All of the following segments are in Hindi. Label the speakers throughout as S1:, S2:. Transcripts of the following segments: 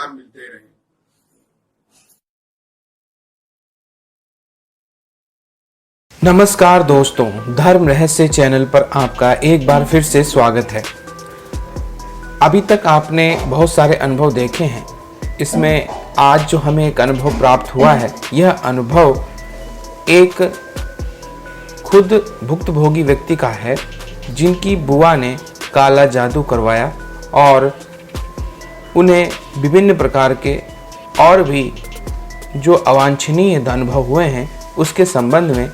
S1: लगातार मिलते रहें।
S2: नमस्कार दोस्तों, धर्म रहस्य चैनल पर आपका एक बार फिर से स्वागत है। अभी तक आपने बहुत सारे अनुभव देखे हैं। इसमें आज जो हमें एक अनुभव प्राप्त हुआ है, यह अनुभव एक खुद भुक्तभोगी व्यक्ति का है, जिनकी बुआ ने काला जादू करवाया और उन्हें विभिन्न प्रकार के और भी जो अवांछनीय अनुभव हुए हैं, उसके संबंध में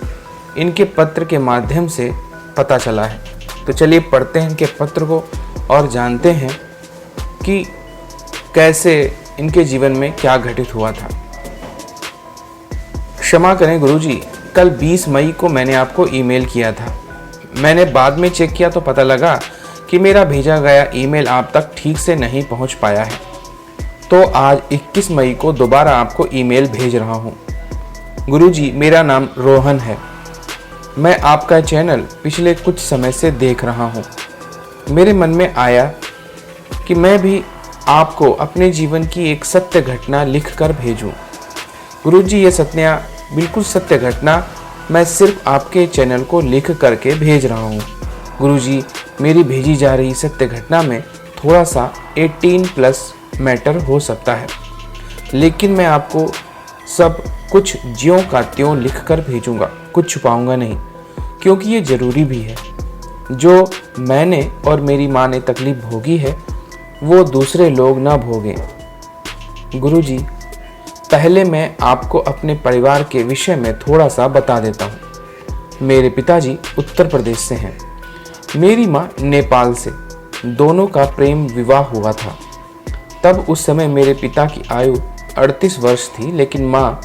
S2: इनके पत्र के माध्यम से पता चला है। तो चलिए पढ़ते हैं इनके पत्र को और जानते हैं कि कैसे इनके जीवन में क्या घटित हुआ था। क्षमा करें गुरुजी, कल 20 मई को मैंने आपको ईमेल किया था। मैंने बाद में चेक किया तो पता लगा कि मेरा भेजा गया ईमेल आप तक ठीक से नहीं पहुंच पाया है। तो आज 21 मई को दोबारा आपको ईमेल भेज रहा हूं। गुरुजी, मेरा नाम रोहन है। मैं आपका चैनल पिछले कुछ समय से देख रहा हूँ। मेरे मन में आया कि मैं भी आपको अपने जीवन की एक सत्य घटना लिखकर भेजूं। गुरुजी, ये सत्या बिल्कुल सत्य घटना मैं सिर्फ आपके चैनल को लिख करके भेज रहा हूँ। गुरुजी, मेरी भेजी जा रही सत्य घटना में थोड़ा सा 18+ मैटर हो सकता है, लेकिन मैं आपको सब कुछ ज्यों का त्यों लिख कर भेजूंगा, कुछ छुपाऊंगा नहीं, क्योंकि ये ज़रूरी भी है। जो मैंने और मेरी माँ ने तकलीफ भोगी है, वो दूसरे लोग ना भोगें। गुरुजी, पहले मैं आपको अपने परिवार के विषय में थोड़ा सा बता देता हूँ। मेरे पिताजी उत्तर प्रदेश से हैं, मेरी माँ नेपाल से। दोनों का प्रेम विवाह हुआ था। तब उस समय मेरे पिता की आयु 38 वर्ष थी, लेकिन माँ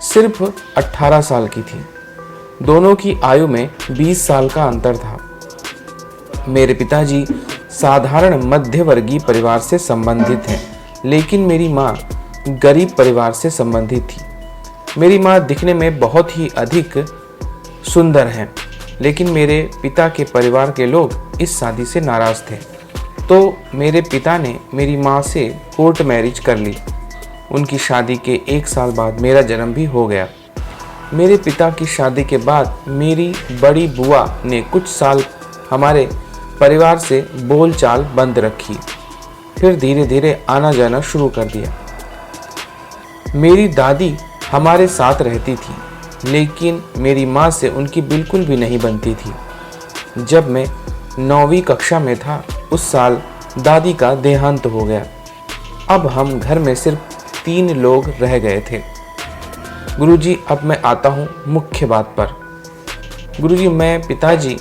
S2: सिर्फ 18 साल की थी। दोनों की आयु में 20 साल का अंतर था। मेरे पिताजी साधारण मध्यवर्गीय परिवार से संबंधित हैं, लेकिन मेरी माँ गरीब परिवार से संबंधित थी। मेरी माँ दिखने में बहुत ही अधिक सुंदर हैं, लेकिन मेरे पिता के परिवार के लोग इस शादी से नाराज थे। तो मेरे पिता ने मेरी माँ से कोर्ट मैरिज कर ली। उनकी शादी के 1 साल बाद मेरा जन्म भी हो गया। मेरे पिता की शादी के बाद मेरी बड़ी बुआ ने कुछ साल हमारे परिवार से बोलचाल बंद रखी, फिर धीरे धीरे आना जाना शुरू कर दिया। मेरी दादी हमारे साथ रहती थी, लेकिन मेरी माँ से उनकी बिल्कुल भी नहीं बनती थी। जब मैं 9वीं कक्षा में था, उस साल दादी का देहांत हो गया। अब हम घर में सिर्फ 3 लोग रह गए थे। गुरुजी, अब मैं आता हूँ मुख्य बात पर। गुरुजी, मैं, पिताजी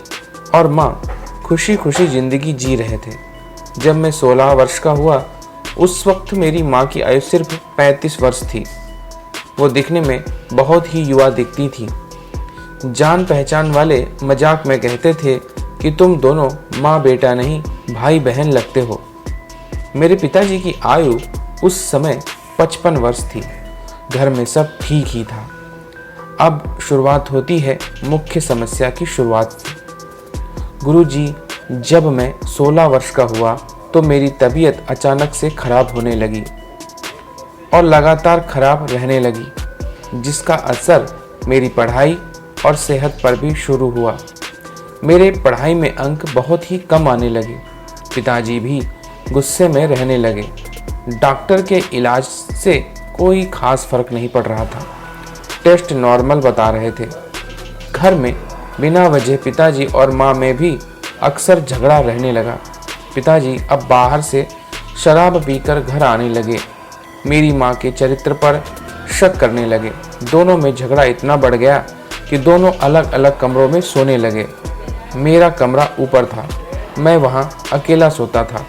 S2: और माँ खुशी खुशी ज़िंदगी जी रहे थे। जब मैं 16 वर्ष का हुआ, उस वक्त मेरी माँ की आयु सिर्फ 35 वर्ष थी। वो दिखने में बहुत ही युवा दिखती थी। जान पहचान वाले मजाक में कहते थे कि तुम दोनों माँ बेटा नहीं, भाई बहन लगते हो। मेरे पिताजी की आयु उस समय 55 वर्ष थी। घर में सब ठीक ही था। अब शुरुआत होती है मुख्य समस्या की शुरुआत से। गुरुजी, जब मैं 16 वर्ष का हुआ तो मेरी तबीयत अचानक से खराब होने लगी और लगातार खराब रहने लगी, जिसका असर मेरी पढ़ाई और सेहत पर भी शुरू हुआ। मेरे पढ़ाई में अंक बहुत ही कम आने लगे। पिताजी भी गुस्से में रहने लगे। डॉक्टर के इलाज से कोई खास फर्क नहीं पड़ रहा था। टेस्ट नॉर्मल बता रहे थे। घर में बिना वजह पिताजी और माँ में भी अक्सर झगड़ा रहने लगा। पिताजी अब बाहर से शराब पीकर घर आने लगे। मेरी माँ के चरित्र पर शक करने लगे। दोनों में झगड़ा इतना बढ़ गया कि दोनों अलग अलग कमरों में सोने लगे। मेरा कमरा ऊपर था, मैं वहाँ अकेला सोता था।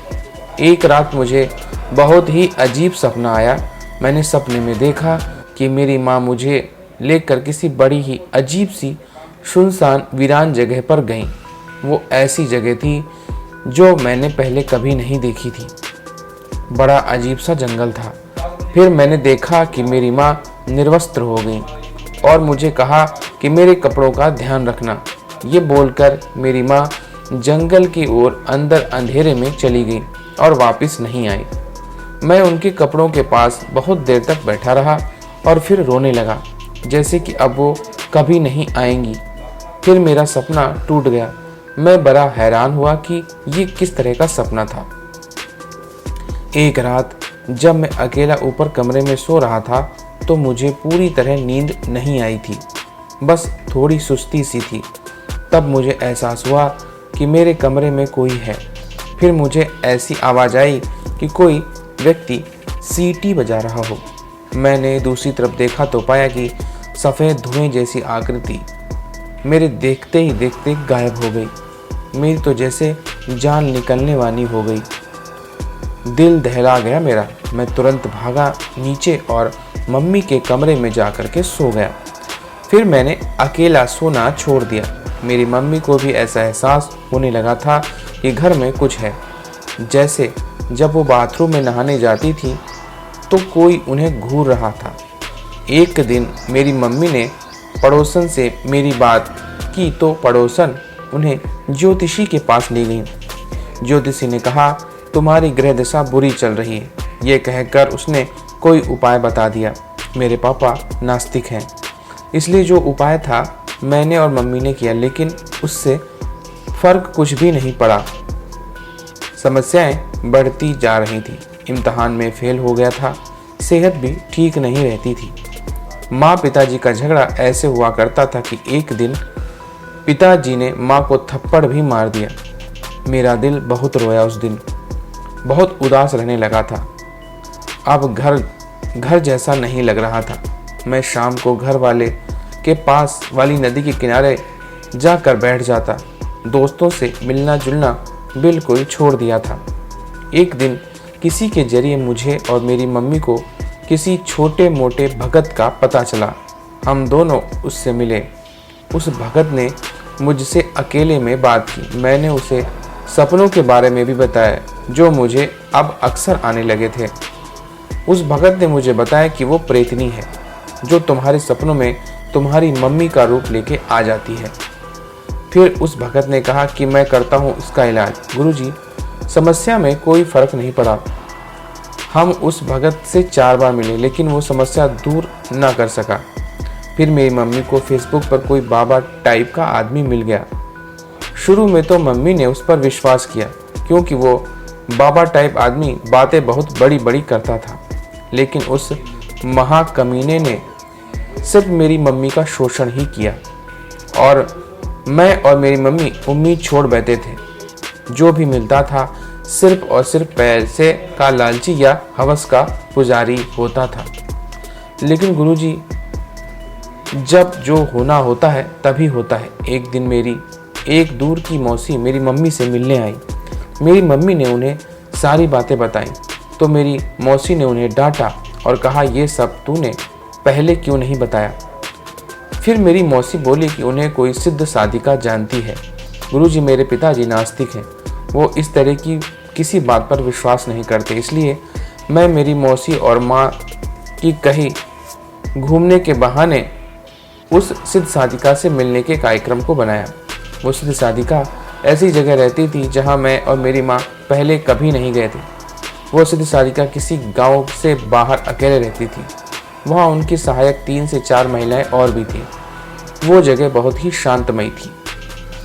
S2: एक रात मुझे बहुत ही अजीब सपना आया। मैंने सपने में देखा कि मेरी माँ मुझे लेकर किसी बड़ी ही अजीब सी सुनसान वीरान जगह पर गईं। वो ऐसी जगह थी जो मैंने पहले कभी नहीं देखी थी। बड़ा अजीब सा जंगल था। फिर मैंने देखा कि मेरी माँ निर्वस्त्र हो गई और मुझे कहा कि मेरे कपड़ों का ध्यान रखना। ये बोलकर मेरी माँ जंगल की ओर अंदर अंधेरे में चली गई और वापस नहीं आई। मैं उनके कपड़ों के पास बहुत देर तक बैठा रहा और फिर रोने लगा, जैसे कि अब वो कभी नहीं आएंगी। फिर मेरा सपना टूट गया। मैं बड़ा हैरान हुआ कि ये किस तरह का सपना था। एक रात जब मैं अकेला ऊपर कमरे में सो रहा था तो मुझे पूरी तरह नींद नहीं आई थी, बस थोड़ी सुस्ती सी थी। तब मुझे एहसास हुआ कि मेरे कमरे में कोई है। फिर मुझे ऐसी आवाज़ आई कि कोई व्यक्ति सीटी बजा रहा हो। मैंने दूसरी तरफ देखा तो पाया कि सफ़ेद धुएं जैसी आकृति मेरे देखते ही देखते गायब हो गई। मेरी तो जैसे जान निकलने वाली हो गई। दिल दहला गया मेरा। मैं तुरंत भागा नीचे और मम्मी के कमरे में जा कर के सो गया। फिर मैंने अकेला सोना छोड़ दिया। मेरी मम्मी को भी ऐसा एहसास होने लगा था कि घर में कुछ है। जैसे जब वो बाथरूम में नहाने जाती थी तो कोई उन्हें घूर रहा था। एक दिन मेरी मम्मी ने पड़ोसन से मेरी बात की तो पड़ोसन उन्हें ज्योतिषी के पास ले गई। ज्योतिषी ने कहा, तुम्हारी ग्रह दशा बुरी चल रही है। ये कहकर उसने कोई उपाय बता दिया। मेरे पापा नास्तिक हैं, इसलिए जो उपाय था मैंने और मम्मी ने किया, लेकिन उससे फ़र्क कुछ भी नहीं पड़ा। समस्याएं बढ़ती जा रही थी। इम्तहान में फेल हो गया था। सेहत भी ठीक नहीं रहती थी। माँ पिताजी का झगड़ा ऐसे हुआ करता था कि एक दिन पिताजी ने माँ को थप्पड़ भी मार दिया। मेरा दिल बहुत रोया उस दिन। बहुत उदास रहने लगा था। अब घर जैसा नहीं लग रहा था। मैं शाम को घर वाले के पास वाली नदी के किनारे जाकर बैठ जाता। दोस्तों से मिलना जुलना बिल्कुल छोड़ दिया था। एक दिन किसी के जरिए मुझे और मेरी मम्मी को किसी छोटे मोटे भगत का पता चला। हम दोनों उससे मिले। उस भगत ने मुझसे अकेले में बात की। मैंने उसे सपनों के बारे में भी बताया जो मुझे अब अक्सर आने लगे थे। उस भगत ने मुझे बताया कि वो प्रेतनी है जो तुम्हारे सपनों में तुम्हारी मम्मी का रूप लेके आ जाती है। फिर उस भगत ने कहा कि मैं करता हूँ इसका इलाज। गुरुजी, समस्या में कोई फर्क नहीं पड़ा। हम उस भगत से 4 बार मिले, लेकिन वो समस्या दूर ना कर सका। फिर मेरी मम्मी को फेसबुक पर कोई बाबा टाइप का आदमी मिल गया। शुरू में तो मम्मी ने उस पर विश्वास किया, क्योंकि वो बाबा टाइप आदमी बातें बहुत बड़ी बड़ी करता था। लेकिन उस महाकमीने ने सिर्फ मेरी मम्मी का शोषण ही किया और मैं और मेरी मम्मी उम्मीद छोड़ बैठे थे। जो भी मिलता था सिर्फ और सिर्फ पैसे का लालची या हवस का पुजारी होता था। लेकिन गुरुजी, जब जो होना होता है तभी होता है। एक दिन मेरी एक दूर की मौसी मेरी मम्मी से मिलने आई। मेरी मम्मी ने उन्हें सारी बातें बताई तो मेरी मौसी ने उन्हें डांटा और कहा, ये सब तूने पहले क्यों नहीं बताया। फिर मेरी मौसी बोली कि उन्हें कोई सिद्ध साधिका जानती है। गुरुजी, मेरे पिताजी नास्तिक हैं। वो इस तरह की किसी बात पर विश्वास नहीं करते। इसलिए मैं मेरी मौसी और माँ की कहीं घूमने के बहाने उस सिद्ध साधिका से मिलने के कार्यक्रम को बनाया। वो सिद्ध साधिका ऐसी जगह रहती थी जहाँ मैं और मेरी माँ पहले कभी नहीं गए थे। वो सिद्ध साधिका किसी गांव से बाहर अकेले रहती थी। वहाँ उनकी सहायक 3 से 4 महिलाएं और भी थीं। वो जगह बहुत ही शांतमयी थी।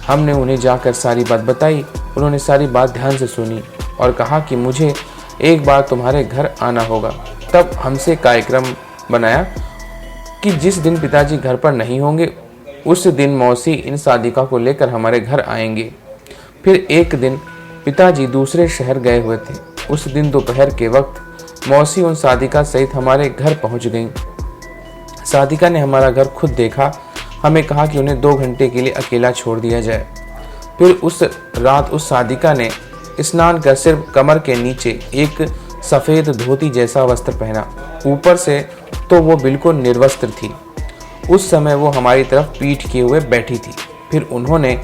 S2: हमने उन्हें जाकर सारी बात बताई। उन्होंने सारी बात ध्यान से सुनी और कहा कि मुझे एक बार तुम्हारे घर आना होगा। तब हमसे कार्यक्रम बनाया कि जिस दिन पिताजी घर पर नहीं होंगे उस दिन मौसी इन साधिका को लेकर हमारे घर आएंगे। फिर एक दिन पिताजी दूसरे शहर गए हुए थे। उस दिन दोपहर के वक्त मौसी उन साधिका सहित हमारे घर पहुंच गईं। साधिका ने हमारा घर खुद देखा। हमें कहा कि उन्हें 2 घंटे के लिए अकेला छोड़ दिया जाए। फिर उस रात उस साधिका ने स्नान कर सिर्फ कमर के नीचे एक सफ़ेद धोती जैसा वस्त्र पहना। ऊपर से तो वो बिल्कुल निर्वस्त्र थी। उस समय वो हमारी तरफ पीठ किए हुए बैठी थी। फिर उन्होंने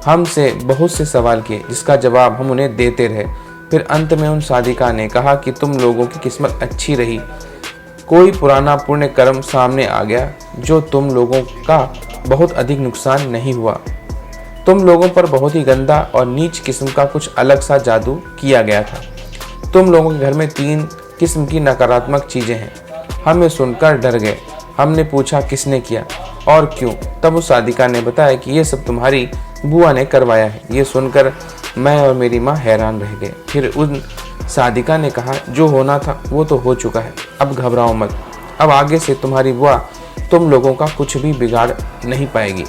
S2: हमसे बहुत से सवाल किए जिसका जवाब हम उन्हें देते रहे। फिर अंत में उन साधिका ने कहा कि तुम लोगों की किस्मत अच्छी रही। कोई पुराना पुण्य कर्म सामने आ गया जो तुम लोगों का बहुत अधिक नुकसान नहीं हुआ। तुम लोगों पर बहुत ही गंदा और नीच किस्म का कुछ अलग सा जादू किया गया था। तुम लोगों के घर में 3 किस्म की नकारात्मक चीज़ें हैं। हम ये सुनकर डर गए। हमने पूछा किसने किया और क्यों। तब उस साधिका ने बताया कि ये सब तुम्हारी बुआ ने करवाया है। ये सुनकर मैं और मेरी माँ हैरान रह गए। फिर उन साधिका ने कहा, जो होना था वो तो हो चुका है, अब घबराओ मत। अब आगे से तुम्हारी बुआ तुम लोगों का कुछ भी बिगाड़ नहीं पाएगी।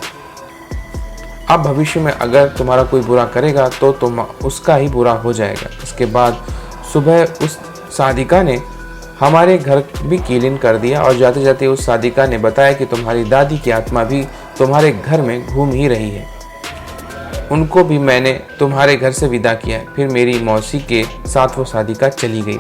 S2: अब भविष्य में अगर तुम्हारा कोई बुरा करेगा तो तुम उसका ही बुरा हो जाएगा। इसके बाद सुबह उस साधिका ने हमारे घर भी कीलिन कर दिया और जाते जाते उस साधिका ने बताया कि तुम्हारी दादी की आत्मा भी तुम्हारे घर में घूम ही रही है। उनको भी मैंने तुम्हारे घर से विदा किया है। फिर मेरी मौसी के साथ वो साधिका चली गई।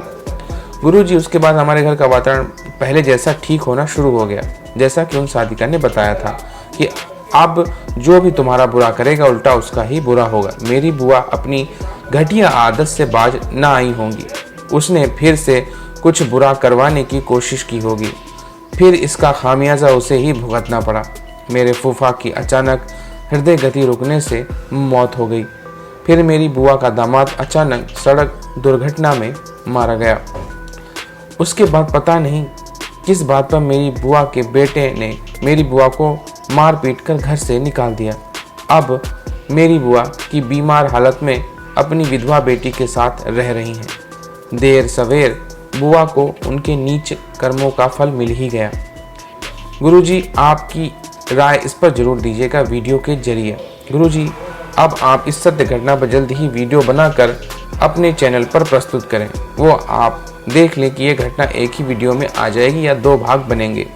S2: गुरुजी, उसके बाद हमारे घर का वातावरण पहले जैसा ठीक होना शुरू हो गया, जैसा कि उन साधिका ने बताया था कि अब जो भी तुम्हारा बुरा करेगा उल्टा उसका ही बुरा होगा। मेरी बुआ अपनी घटिया आदत से बाज ना आई होंगी। उसने फिर से कुछ बुरा करवाने की कोशिश की होगी, फिर इसका खामियाजा उसे ही भुगतना पड़ा। मेरे फूफा की अचानक हृदय गति रुकने से मौत हो गई। फिर मेरी बुआ का दामाद अचानक सड़क दुर्घटना में मारा गया। उसके बाद पता नहीं किस बात पर मेरी बुआ के बेटे ने मेरी बुआ को मार पीट कर घर से निकाल दिया। अब मेरी बुआ की बीमार हालत में अपनी विधवा बेटी के साथ रह रही हैं। देर सवेर बुआ को उनके नीच कर्मों का फल मिल ही गया। गुरुजी, आपकी राय इस पर जरूर दीजिएगा वीडियो के जरिए। गुरुजी, अब आप इस सत्य घटना पर जल्द ही वीडियो बनाकर अपने चैनल पर प्रस्तुत करें। वो आप देख लें कि ये घटना एक ही वीडियो में आ जाएगी या 2 भाग बनेंगे।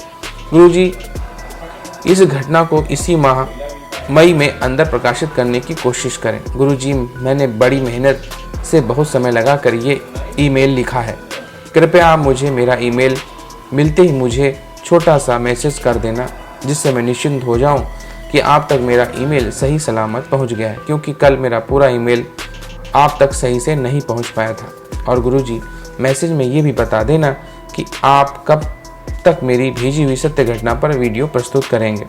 S2: गुरुजी, इस घटना को इसी माह मई में अंदर प्रकाशित करने की कोशिश करें। गुरुजी, मैंने बड़ी मेहनत से बहुत समय लगा कर ये ईमेल लिखा है। कृपया आप मुझे मेरा ईमेल मिलते ही मुझे छोटा सा मैसेज कर देना, जिससे मैं निश्चिंत हो जाऊं कि आप तक मेरा ईमेल सही सलामत पहुंच गया है, क्योंकि कल मेरा पूरा ईमेल आप तक सही से नहीं पहुंच पाया था। और गुरुजी, मैसेज में ये भी बता देना कि आप कब तक मेरी भेजी हुई सत्य घटना पर वीडियो प्रस्तुत करेंगे।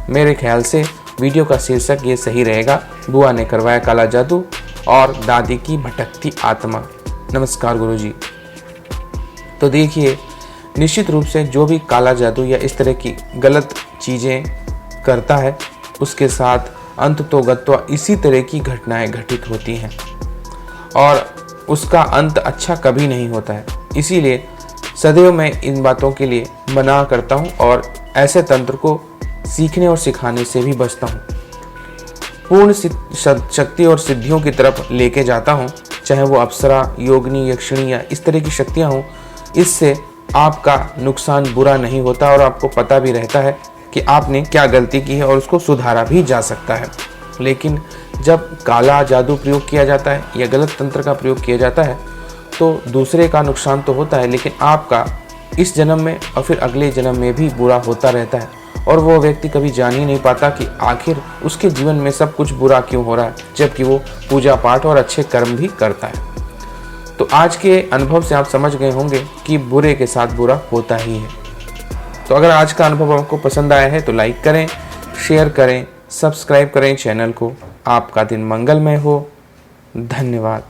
S2: मेरे ख्याल से वीडियो का शीर्षक ये सही रहेगा, बुआ ने करवाया काला जादू और दादी की भटकती आत्मा। नमस्कार गुरुजी। तो देखिए, निश्चित रूप से जो भी काला जादू या इस तरह की गलत चीज़ें करता है उसके साथ अंततोगत्वा इसी तरह की घटनाएं घटित होती हैं और उसका अंत अच्छा कभी नहीं होता है। इसीलिए सदैव मैं इन बातों के लिए मना करता हूं और ऐसे तंत्र को सीखने और सिखाने से भी बचता हूं। पूर्ण शक्ति और सिद्धियों की तरफ लेके जाता हूं, चाहे वो अप्सरा, योगिनी, यक्षिणी या इस तरह की शक्तियां हों। इससे आपका नुकसान बुरा नहीं होता और आपको पता भी रहता है कि आपने क्या गलती की है और उसको सुधारा भी जा सकता है। लेकिन जब काला जादू प्रयोग किया जाता है या गलत तंत्र का प्रयोग किया जाता है तो दूसरे का नुकसान तो होता है, लेकिन आपका इस जन्म में और फिर अगले जन्म में भी बुरा होता रहता है और वो व्यक्ति कभी जान ही नहीं पाता कि आखिर उसके जीवन में सब कुछ बुरा क्यों हो रहा है, जबकि वो पूजा पाठ और अच्छे कर्म भी करता है। तो आज के अनुभव से आप समझ गए होंगे कि बुरे के साथ बुरा होता ही है। तो अगर आज का अनुभव आपको पसंद आया है तो लाइक करें, शेयर करें, सब्सक्राइब करें चैनल को। आपका दिन मंगलमय हो। धन्यवाद।